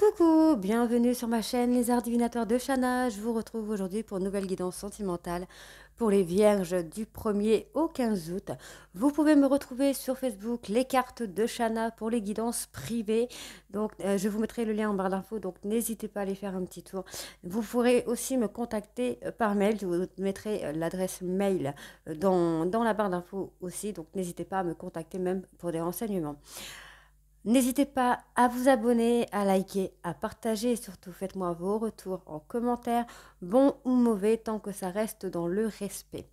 Coucou, bienvenue sur ma chaîne Les Arts Divinateurs de Shana. Je vous retrouve aujourd'hui pour une nouvelle guidance sentimentale pour les Vierges du 1er au 15 août. Vous pouvez me retrouver sur Facebook, les cartes de Shana pour les guidances privées. Donc, je vous mettrai le lien en barre d'infos, donc n'hésitez pas à aller faire un petit tour. Vous pourrez aussi me contacter par mail. Je vous mettrai l'adresse mail dans la barre d'infos aussi. Donc, n'hésitez pas à me contacter même pour des renseignements. N'hésitez pas à vous abonner, à liker, à partager et surtout faites-moi vos retours en commentaire, bons ou mauvais, tant que ça reste dans le respect.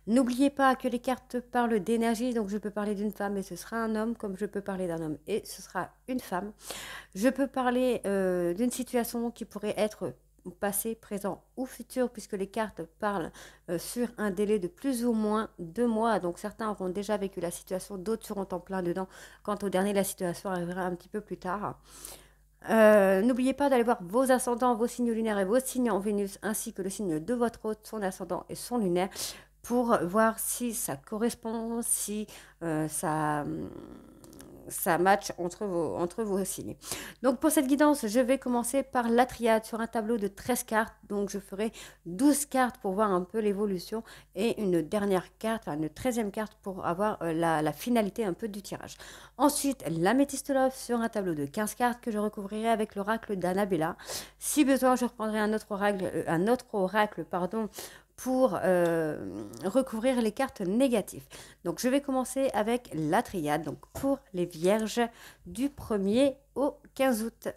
N'oubliez pas que les cartes parlent d'énergie, donc je peux parler d'une femme et ce sera un homme, comme je peux parler d'un homme et ce sera une femme. Je peux parler d'une situation qui pourrait être passé, présent ou futur, puisque les cartes parlent sur un délai de plus ou moins 2 mois. Donc certains auront déjà vécu la situation, d'autres seront en plein dedans. Quant au dernier, la situation arrivera un petit peu plus tard. N'oubliez pas d'aller voir vos ascendants, vos signes lunaires et vos signes en Vénus, ainsi que le signe de votre hôte, son ascendant et son lunaire, pour voir si ça correspond, si ça match entre vos signes. Donc pour cette guidance, je vais commencer par la triade sur un tableau de 13 cartes. Donc je ferai 12 cartes pour voir un peu l'évolution et une dernière carte, une 13e carte pour avoir la finalité un peu du tirage. Ensuite, l'améthyste love sur un tableau de 15 cartes que je recouvrirai avec l'oracle d'Annabella. Si besoin, je reprendrai un autre oracle pour recouvrir les cartes négatives. Donc, je vais commencer avec la triade, donc pour les vierges du 1er au 15 août.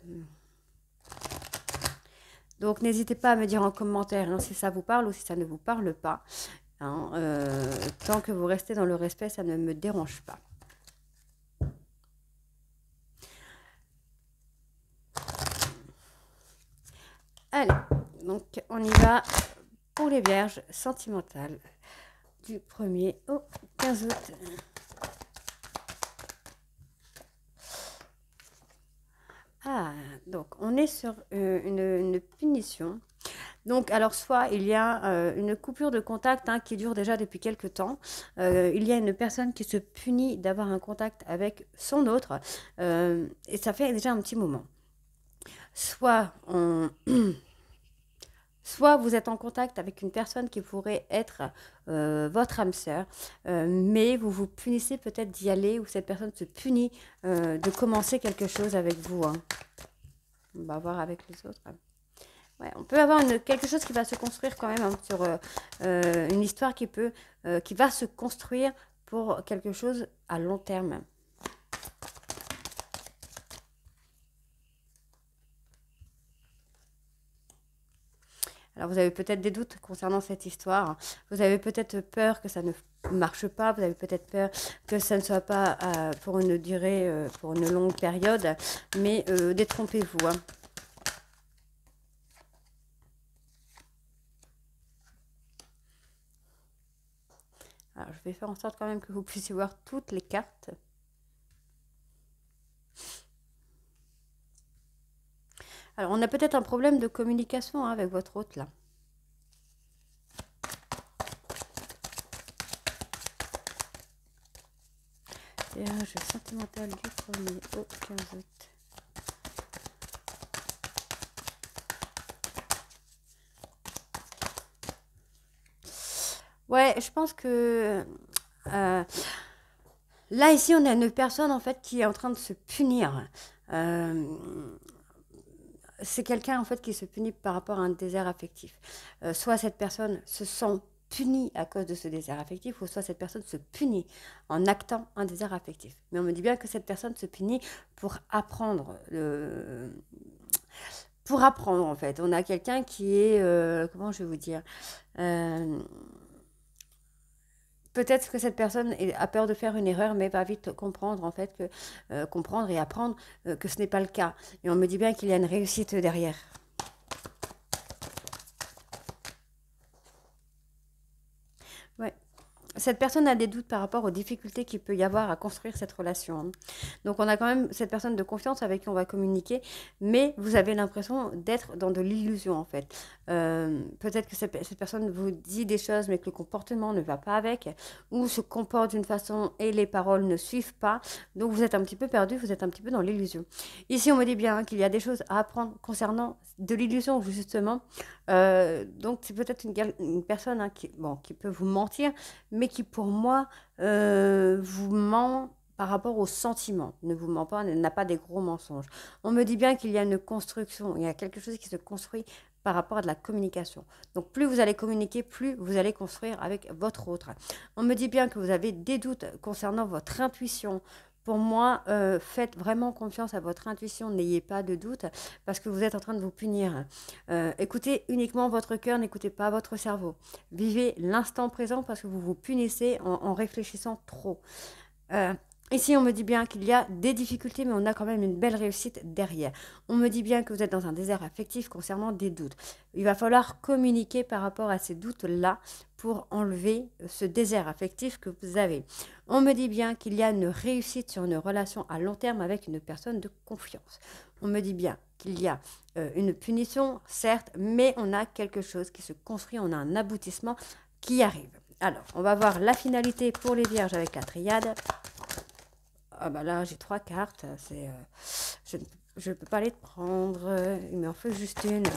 Donc, n'hésitez pas à me dire en commentaire si ça vous parle ou si ça ne vous parle pas. Tant que vous restez dans le respect, ça ne me dérange pas. Allez, donc on y va pour les vierges sentimentales du 1er au 15 août. Ah, donc on est sur une punition. Donc, alors, soit il y a une coupure de contact qui dure déjà depuis quelques temps. Il y a une personne qui se punit d'avoir un contact avec son autre. Et ça fait déjà un petit moment. Soit Soit vous êtes en contact avec une personne qui pourrait être votre âme sœur, mais vous vous punissez peut-être d'y aller, ou cette personne se punit de commencer quelque chose avec vous. On va voir avec les autres. Ouais, on peut avoir quelque chose qui va se construire quand même sur une histoire qui va se construire pour quelque chose à long terme. Alors, vous avez peut-être des doutes concernant cette histoire. Vous avez peut-être peur que ça ne marche pas. Vous avez peut-être peur que ça ne soit pas pour une durée, pour une longue période. Mais détrompez-vous. Alors, je vais faire en sorte quand même que vous puissiez voir toutes les cartes. Alors, on a peut-être un problème de communication avec votre hôte, là. Vierge sentimental du 1er au 15 août. Ouais, je pense que... là, ici, on a une personne, en fait, qui est en train de se punir. C'est quelqu'un en fait qui se punit par rapport à un désert affectif. Soit cette personne se sent punie à cause de ce désert affectif, ou soit cette personne se punit en actant un désert affectif. Mais on me dit bien que cette personne se punit pour apprendre. Pour apprendre en fait. On a quelqu'un qui est, comment je vais vous dire, peut-être que cette personne a peur de faire une erreur, mais va vite comprendre en fait comprendre et apprendre que ce n'est pas le cas. Et on me dit bien qu'il y a une réussite derrière. Ouais. cette personne a des doutes par rapport aux difficultés qu'il peut y avoir à construire cette relation, hein. Donc on a quand même cette personne de confiance avec qui on va communiquer, mais vous avez l'impression d'être dans de l'illusion en fait. Peut-être que cette personne vous dit des choses, mais que le comportement ne va pas avec, ou se comporte d'une façon et les paroles ne suivent pas. Donc vous êtes un petit peu perdu, vous êtes un petit peu dans l'illusion. Ici on me dit bien, hein, qu'il y a des choses à apprendre concernant de l'illusion justement. Donc c'est peut-être une personne, hein, qui peut vous mentir, mais qui pour moi vous ment par rapport aux sentiments, ne vous ment pas, n'a pas des gros mensonges. On me dit bien qu'il y a une construction, il y a quelque chose qui se construit par rapport à de la communication. Donc plus vous allez communiquer, plus vous allez construire avec votre autre. On me dit bien que vous avez des doutes concernant votre intuition. Pour moi, faites vraiment confiance à votre intuition, n'ayez pas de doute, parce que vous êtes en train de vous punir. Écoutez uniquement votre cœur, n'écoutez pas votre cerveau. Vivez l'instant présent parce que vous vous punissez en réfléchissant trop. Euh, Ici, on me dit bien qu'il y a des difficultés, mais on a quand même une belle réussite derrière. On me dit bien que vous êtes dans un désert affectif concernant des doutes. Il va falloir communiquer par rapport à ces doutes-là pour enlever ce désert affectif que vous avez. On me dit bien qu'il y a une réussite sur une relation à long terme avec une personne de confiance. On me dit bien qu'il y a une punition, certes, mais on a quelque chose qui se construit, on a un aboutissement qui arrive. Alors, on va voir la finalité pour les vierges avec la triade. Ah bah là, j'ai 3 cartes. Je ne peux pas les prendre. Il m'en faut juste une.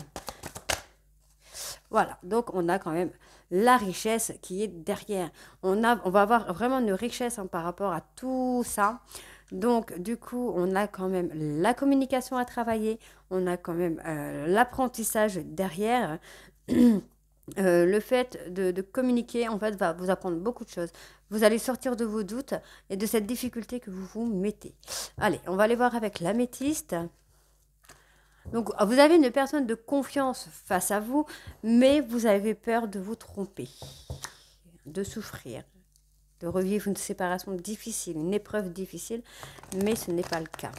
Voilà, donc on a quand même la richesse qui est derrière. On va avoir vraiment une richesse, hein, par rapport à tout ça. Donc, du coup, on a quand même la communication à travailler. On a quand même l'apprentissage derrière. Le fait de communiquer, en fait, va vous apprendre beaucoup de choses. Vous allez sortir de vos doutes et de cette difficulté que vous vous mettez. Allez, on va aller voir avec l'améthyste. Donc, vous avez une personne de confiance face à vous, mais vous avez peur de vous tromper, de souffrir, de revivre une séparation difficile, une épreuve difficile, mais ce n'est pas le cas.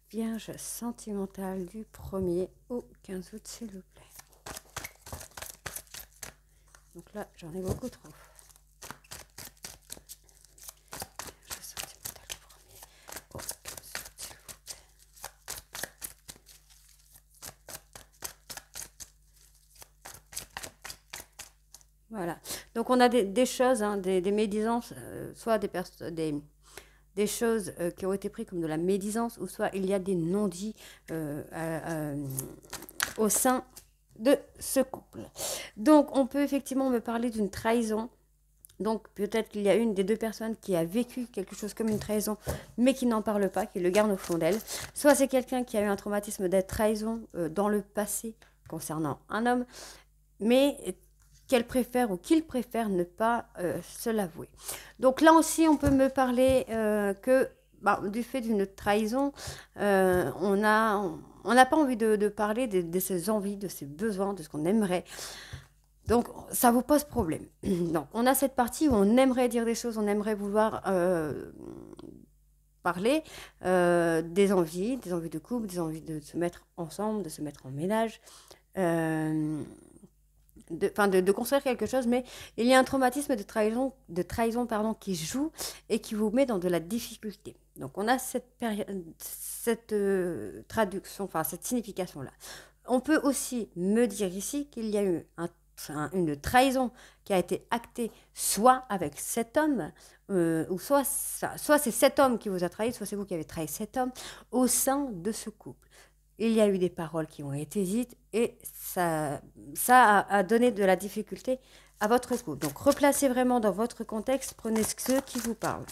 Vierge sentimentale du 1er au 15 août, s'il vous plaît. Donc là, j'en ai beaucoup trop. Vierge sentimentale du 1er au 15 août, s'il vous plaît. Voilà. Donc on a des choses, hein, des médisances, soit des choses qui ont été prises comme de la médisance, ou soit il y a des non-dits au sein de ce couple. Donc, on peut effectivement me parler d'une trahison. Donc, peut-être qu'il y a une des deux personnes qui a vécu quelque chose comme une trahison, mais qui n'en parle pas, qui le garde au fond d'elle. Soit c'est quelqu'un qui a eu un traumatisme de trahison dans le passé concernant un homme, mais qu'elle préfère ou qu'il préfère ne pas se l'avouer. Donc là aussi, on peut me parler que du fait d'une trahison, on n'a pas envie de parler de ses envies, de ses besoins, de ce qu'on aimerait. Donc ça vous pose problème. Donc on a cette partie où on aimerait dire des choses, on aimerait vouloir parler des envies de couple, des envies de se mettre ensemble, de se mettre en ménage. De construire quelque chose, mais il y a un traumatisme de trahison pardon, qui joue et qui vous met dans de la difficulté. Donc on a cette traduction, enfin cette signification-là. On peut aussi me dire ici qu'il y a eu une trahison qui a été actée soit avec cet homme, ou soit c'est cet homme qui vous a trahi, soit c'est vous qui avez trahi cet homme au sein de ce couple. Il y a eu des paroles qui ont été dites et ça a donné de la difficulté à votre couple. Donc, replacez vraiment dans votre contexte, prenez ceux qui vous parlent.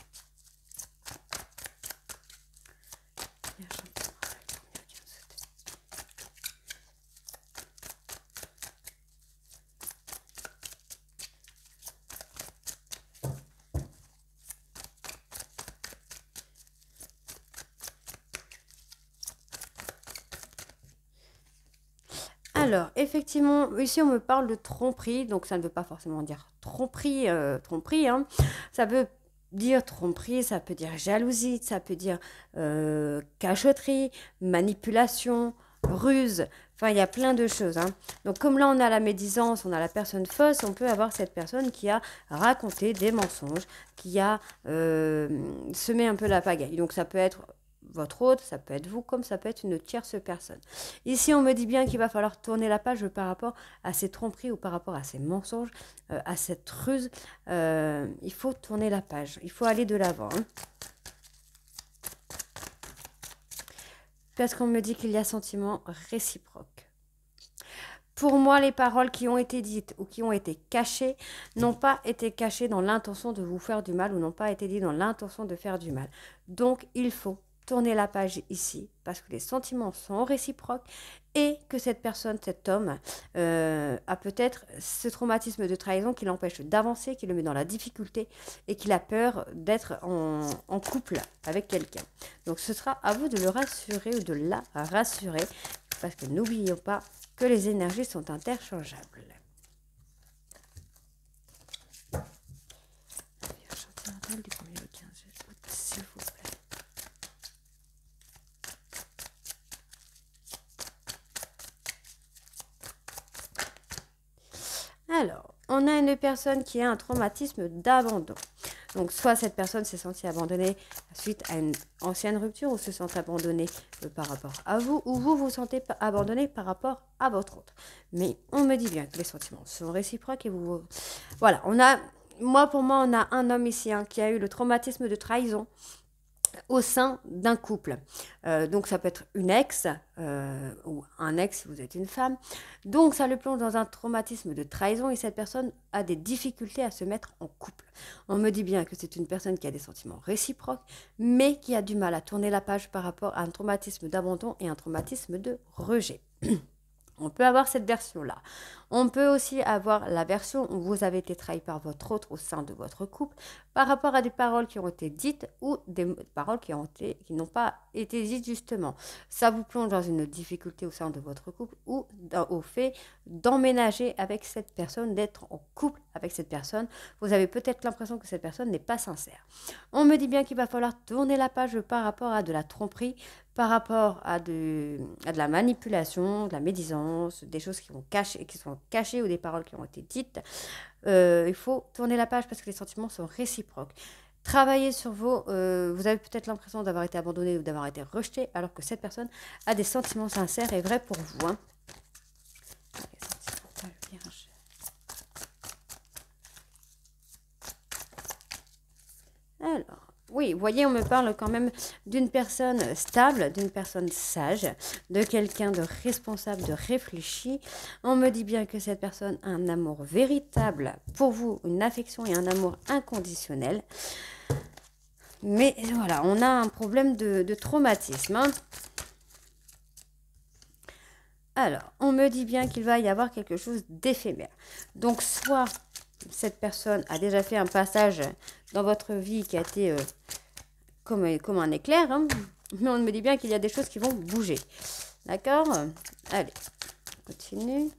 Alors, effectivement, ici on me parle de tromperie, donc ça ne veut pas forcément dire tromperie, tromperie, hein. Ça veut dire tromperie, ça peut dire jalousie, ça peut dire cachotterie, manipulation, ruse. Enfin, il y a plein de choses, hein. Donc, comme là on a la médisance, on a la personne fausse, on peut avoir cette personne qui a raconté des mensonges, qui a semé un peu la pagaille. Donc, ça peut être votre hôte, ça peut être vous, comme ça peut être une tierce personne. Ici, on me dit bien qu'il va falloir tourner la page par rapport à ces tromperies ou par rapport à ces mensonges, à cette ruse. Il faut tourner la page, il faut aller de l'avant, hein. Parce qu'on me dit qu'il y a sentiment réciproque. Pour moi, les paroles qui ont été dites ou qui ont été cachées n'ont pas été cachées dans l'intention de vous faire du mal ou n'ont pas été dites dans l'intention de faire du mal. Donc, il faut tourner la page ici parce que les sentiments sont réciproques et que cette personne, cet homme, a peut-être ce traumatisme de trahison qui l'empêche d'avancer, qui le met dans la difficulté et qu'il a peur d'être en couple avec quelqu'un. Donc, ce sera à vous de le rassurer ou de la rassurer parce que n'oublions pas que les énergies sont interchangeables. Du 1er au 15 août, s'il vous plaît. Alors, on a une personne qui a un traumatisme d'abandon. Donc, soit cette personne s'est sentie abandonnée suite à une ancienne rupture ou se sent abandonnée par rapport à vous, ou vous vous sentez abandonné par rapport à votre autre. Mais on me dit bien que les sentiments sont réciproques et vous... Voilà, pour moi, on a un homme ici qui a eu le traumatisme de trahison au sein d'un couple. Donc ça peut être une ex ou un ex si vous êtes une femme. Donc ça le plonge dans un traumatisme de trahison et cette personne a des difficultés à se mettre en couple. On me dit bien que c'est une personne qui a des sentiments réciproques mais qui a du mal à tourner la page par rapport à un traumatisme d'abandon et un traumatisme de rejet. On peut avoir cette version-là. On peut aussi avoir la version où vous avez été trahi par votre autre au sein de votre couple par rapport à des paroles qui ont été dites ou des paroles qui n'ont pas été dites justement. Ça vous plonge dans une difficulté au sein de votre couple ou au fait d'emménager avec cette personne, d'être en couple avec cette personne. Vous avez peut-être l'impression que cette personne n'est pas sincère. On me dit bien qu'il va falloir tourner la page par rapport à de la tromperie, par rapport à de la manipulation, de la médisance, des choses qui sont cachées ou des paroles qui ont été dites. Il faut tourner la page parce que les sentiments sont réciproques. Travaillez sur vous avez peut-être l'impression d'avoir été abandonné ou d'avoir été rejeté, alors que cette personne a des sentiments sincères et vrais pour vous, hein. Alors, oui, vous voyez, on me parle quand même d'une personne stable, d'une personne sage, de quelqu'un de responsable, de réfléchi. On me dit bien que cette personne a un amour véritable pour vous, une affection et un amour inconditionnel. Mais voilà, on a un problème de traumatisme, hein. Alors, on me dit bien qu'il va y avoir quelque chose d'éphémère. Donc, soit cette personne a déjà fait un passage dans votre vie qui a été comme un éclair, hein, mais on me dit bien qu'il y a des choses qui vont bouger. D'accord? Allez, on continue.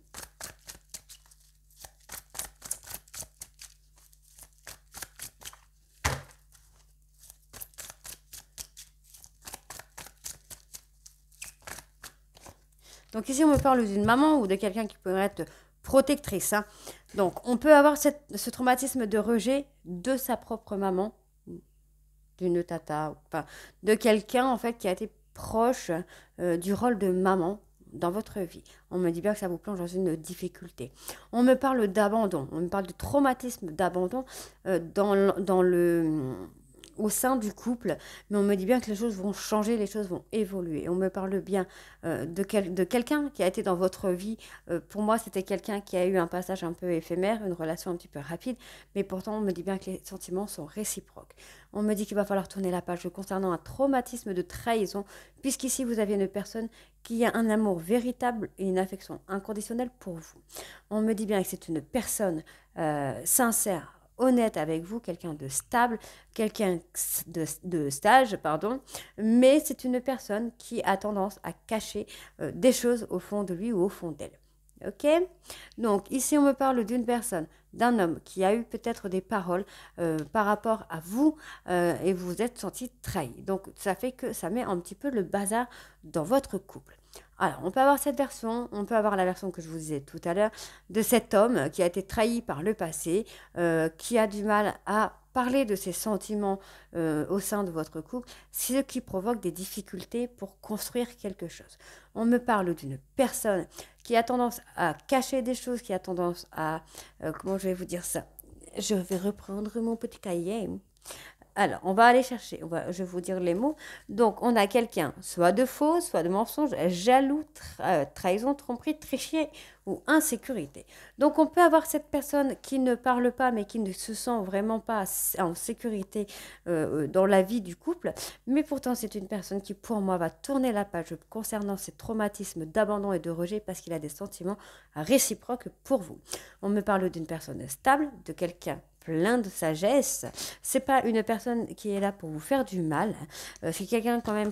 Donc ici, on me parle d'une maman ou de quelqu'un qui peut être protectrice, hein. Donc, on peut avoir ce traumatisme de rejet de sa propre maman, d'une tata, enfin, de quelqu'un en fait qui a été proche du rôle de maman dans votre vie. On me dit bien que ça vous plonge dans une difficulté. On me parle d'abandon, on me parle de traumatisme d'abandon au sein du couple, mais on me dit bien que les choses vont changer, les choses vont évoluer. On me parle bien de quelqu'un qui a été dans votre vie. Pour moi, c'était quelqu'un qui a eu un passage un peu éphémère, une relation un petit peu rapide, mais pourtant, on me dit bien que les sentiments sont réciproques. On me dit qu'il va falloir tourner la page concernant un traumatisme de trahison, puisqu'ici, vous avez une personne qui a un amour véritable et une affection inconditionnelle pour vous. On me dit bien que c'est une personne sincère, honnête avec vous, quelqu'un de stable, quelqu'un de sage, pardon, mais c'est une personne qui a tendance à cacher des choses au fond de lui ou au fond d'elle. Ok? Donc, ici, on me parle d'une personne, d'un homme qui a eu peut-être des paroles par rapport à vous et vous vous êtes senti trahi. Donc, ça fait que ça met un petit peu le bazar dans votre couple. Alors, on peut avoir cette version, on peut avoir la version que je vous disais tout à l'heure, de cet homme qui a été trahi par le passé, qui a du mal à parler de ses sentiments au sein de votre couple, ce qui provoque des difficultés pour construire quelque chose. On me parle d'une personne qui a tendance à cacher des choses, qui a tendance à... comment je vais vous dire ça? Je vais reprendre mon petit cahier. Alors, on va aller chercher, je vais vous dire les mots. Donc, on a quelqu'un, soit de faux, soit de mensonge, jaloux, trahison, tromperie, tricherie ou insécurité. Donc, on peut avoir cette personne qui ne parle pas, mais qui ne se sent vraiment pas en sécurité dans la vie du couple. Mais pourtant, c'est une personne qui, pour moi, va tourner la page concernant ses traumatismes d'abandon et de rejet parce qu'il a des sentiments réciproques pour vous. On me parle d'une personne stable, de quelqu'un plein de sagesse. C'est pas une personne qui est là pour vous faire du mal. C'est quelqu'un quand même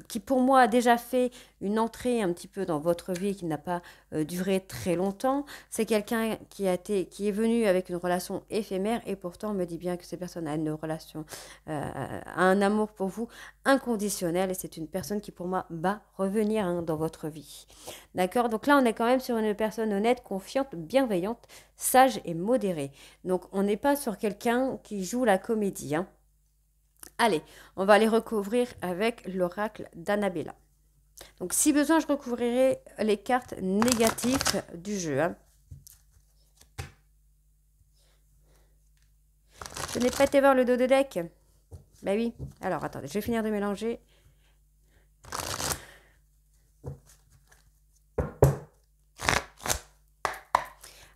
qui pour moi a déjà fait une entrée un petit peu dans votre vie qui n'a pas duré très longtemps. C'est quelqu'un qui est venu avec une relation éphémère et pourtant on me dit bien que cette personne a une relation, a un amour pour vous inconditionnel et c'est une personne qui pour moi va revenir dans votre vie. D'accord? Donc là on est quand même sur une personne honnête, confiante, bienveillante, sage et modérée. Donc on n'est pas sur quelqu'un qui joue la comédie. Hein. Allez, on va aller recouvrir avec l'oracle d'Annabella. Donc si besoin, je recouvrirai les cartes négatives du jeu. Hein. Je n'ai pas été voir le dos de deck. Bah oui. Alors attendez, je vais finir de mélanger.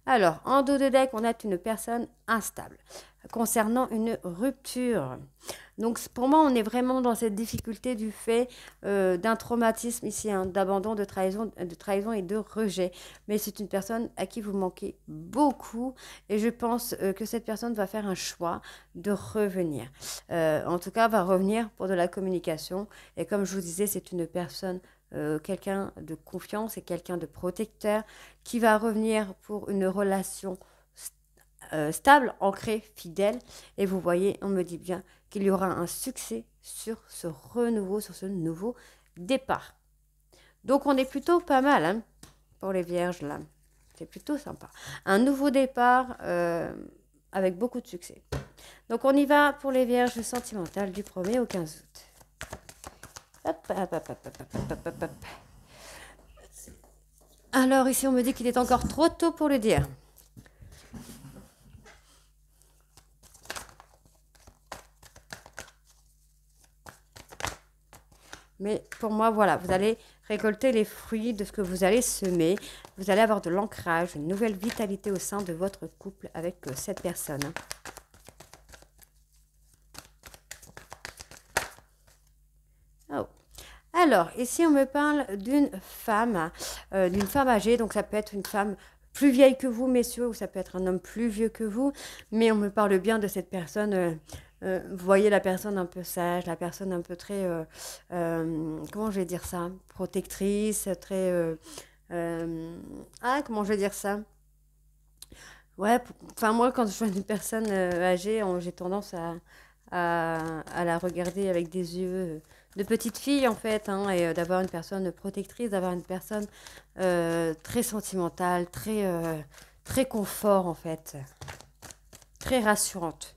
Alors, en dos de deck, on a une personne instable concernant une rupture. Donc, pour moi, on est vraiment dans cette difficulté du fait d'un traumatisme ici, hein, d'abandon, de trahison et de rejet. Mais c'est une personne à qui vous manquez beaucoup et je pense que cette personne va faire un choix de revenir. En tout cas, va revenir pour de la communication. Et comme je vous disais, c'est une personne quelqu'un de confiance et quelqu'un de protecteur qui va revenir pour une relation stable, ancrée, fidèle. Et vous voyez, on me dit bien qu'il y aura un succès sur ce renouveau, sur ce nouveau départ. Donc on est plutôt pas mal hein, pour les vierges là. C'est plutôt sympa. Un nouveau départ avec beaucoup de succès. Donc on y va pour les vierges sentimentales du 1er au 15 août. Hop, hop, hop, hop, hop, hop, hop, hop. Alors ici on me dit qu'il est encore trop tôt pour le dire. Mais pour moi, voilà, vous allez récolter les fruits de ce que vous allez semer. Vous allez avoir de l'ancrage, une nouvelle vitalité au sein de votre couple avec cette personne. Oh. Alors, ici, on me parle d'une femme âgée. Donc, ça peut être une femme plus vieille que vous, messieurs, ou ça peut être un homme plus vieux que vous. Mais on me parle bien de cette personne... vous voyez la personne un peu sage, la personne un peu très, comment je vais dire ça, protectrice, très, comment je vais dire ça? Ouais, enfin moi quand je vois une personne âgée, j'ai tendance à la regarder avec des yeux de petite fille en fait, hein, et d'avoir une personne protectrice, d'avoir une personne très sentimentale, très confort en fait, très rassurante.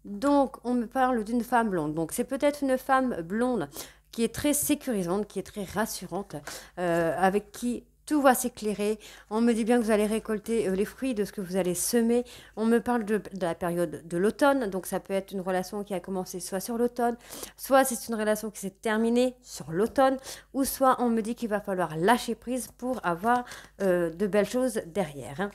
Donc, on me parle d'une femme blonde. Donc, c'est peut-être une femme blonde qui est très sécurisante, qui est très rassurante, avec qui tout va s'éclairer. On me dit bien que vous allez récolter les fruits de ce que vous allez semer. On me parle de la période de l'automne. Donc, ça peut être une relation qui a commencé soit sur l'automne, soit c'est une relation qui s'est terminée sur l'automne, ou soit on me dit qu'il va falloir lâcher prise pour avoir de belles choses derrière. Hein.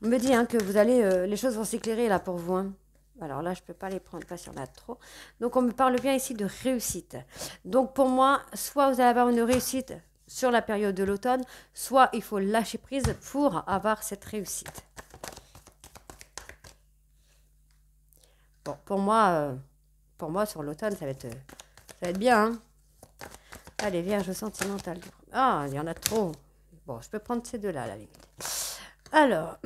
On me dit hein, que vous allez, les choses vont s'éclairer là pour vous. Hein. Alors là, je ne peux pas les prendre parce qu'il y en a trop. Donc, on me parle bien ici de réussite. Donc, pour moi, soit vous allez avoir une réussite sur la période de l'automne, soit il faut lâcher prise pour avoir cette réussite. Bon, pour moi sur l'automne, ça va être bien. Hein. Allez, Vierge sentimentale. Ah, il y en a trop. Bon, je peux prendre ces deux-là, à la limite. Alors,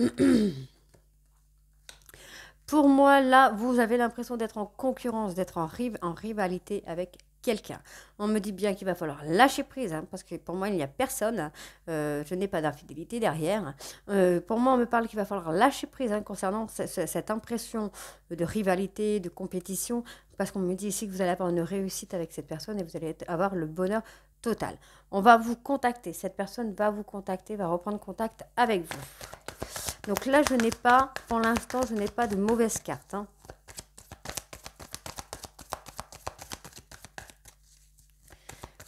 pour moi, là, vous avez l'impression d'être en concurrence, d'être en rivalité avec quelqu'un. On me dit bien qu'il va falloir lâcher prise, hein, parce que pour moi, il n'y a personne. Je n'ai pas d'infidélité derrière. Pour moi, on me parle qu'il va falloir lâcher prise, hein, concernant cette impression de rivalité, de compétition, parce qu'on me dit ici que vous allez avoir une réussite avec cette personne et vous allez avoir le bonheur total. On va vous contacter. Cette personne va vous contacter, va reprendre contact avec vous. Donc là, je n'ai pas, pour l'instant, je n'ai pas de mauvaise carte, hein.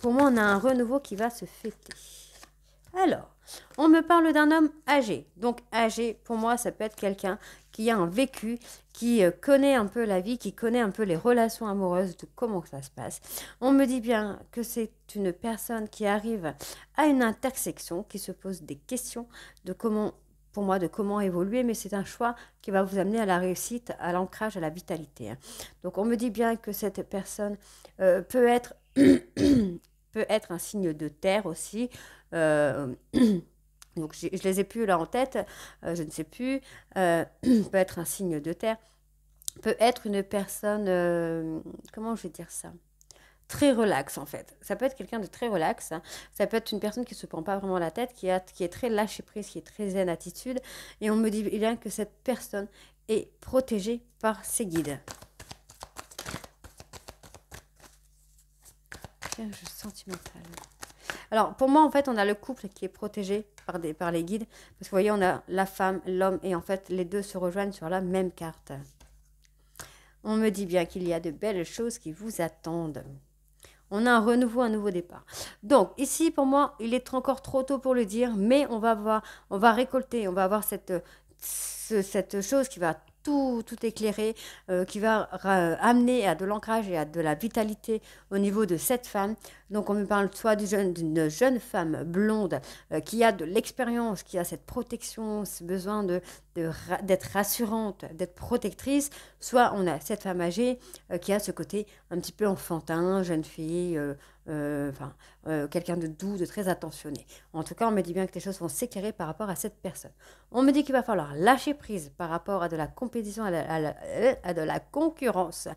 Pour moi, on a un renouveau qui va se fêter. Alors, on me parle d'un homme âgé. Donc âgé, pour moi, ça peut être quelqu'un qui a un vécu, qui connaît un peu la vie, qui connaît un peu les relations amoureuses, de comment ça se passe. On me dit bien que c'est une personne qui arrive à une intersection, qui se pose des questions de comment, pour moi, de comment évoluer, mais c'est un choix qui va vous amener à la réussite, à l'ancrage, à la vitalité, hein. Donc on me dit bien que cette personne peut être peut être un signe de terre aussi. Donc je les ai plus là en tête, je ne sais plus. Peut être un signe de terre, peut être une personne, comment je vais dire ça? Très relax en fait. Ça peut être quelqu'un de très relax, hein. Ça peut être une personne qui ne se prend pas vraiment la tête, qui est très lâché prise, qui est très zen attitude. Et on me dit bien que cette personne est protégée par ses guides. Vierge sentimentale. Alors, pour moi, en fait, on a le couple qui est protégé par les guides. Parce que vous voyez, on a la femme, l'homme, et en fait, les deux se rejoignent sur la même carte. On me dit bien qu'il y a de belles choses qui vous attendent. On a un renouveau, un nouveau départ. Donc, ici, pour moi, il est encore trop tôt pour le dire, mais on va récolter, on va avoir cette chose qui va tout éclairer, qui va amener à de l'ancrage et à de la vitalité au niveau de cette femme. Donc on me parle soit d'une jeune femme blonde qui a de l'expérience, qui a cette protection, ce besoin d'être rassurante, d'être protectrice, soit on a cette femme âgée qui a ce côté un petit peu enfantin, jeune fille, quelqu'un de doux, de très attentionné. En tout cas, on me dit bien que les choses vont s'éclairer par rapport à cette personne. On me dit qu'il va falloir lâcher prise par rapport à de la compétition, à de la concurrence.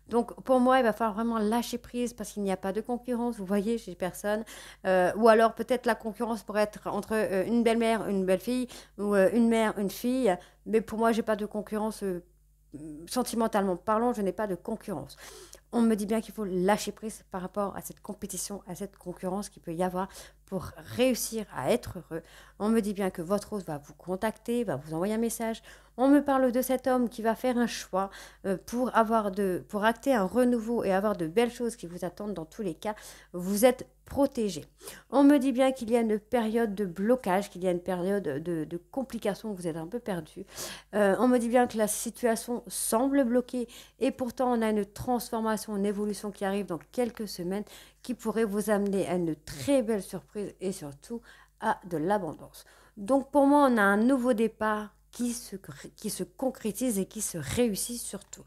Donc, pour moi, il va falloir vraiment lâcher prise parce qu'il n'y a pas de concurrence, vous voyez, chez personne. Ou alors, peut-être la concurrence pourrait être entre une belle-mère, une belle-fille, ou une mère, une fille. Mais pour moi, j'ai pas de concurrence. Sentimentalement parlant, je n'ai pas de concurrence. On me dit bien qu'il faut lâcher prise par rapport à cette compétition, à cette concurrence qu'il peut y avoir pour réussir à être heureux. On me dit bien que votre rose va vous contacter, va vous envoyer un message. On me parle de cet homme qui va faire un choix pour acter un renouveau et avoir de belles choses qui vous attendent dans tous les cas. Vous êtes protégé. On me dit bien qu'il y a une période de blocage, qu'il y a une période de complication, vous êtes un peu perdu. On me dit bien que la situation semble bloquée et pourtant on a une transformation, une évolution qui arrive dans quelques semaines qui pourrait vous amener à une très belle surprise et surtout à de l'abondance. Donc pour moi, on a un nouveau départ qui se concrétise et qui se réussit surtout.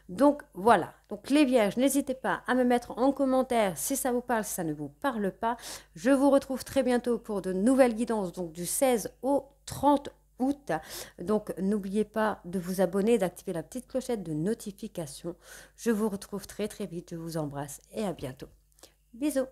Donc voilà, donc les vierges, n'hésitez pas à me mettre en commentaire si ça vous parle, si ça ne vous parle pas. Je vous retrouve très bientôt pour de nouvelles guidances, donc du 16 au 30 août. Donc n'oubliez pas de vous abonner, d'activer la petite clochette de notification. Je vous retrouve très très vite, je vous embrasse et à bientôt. Bisous.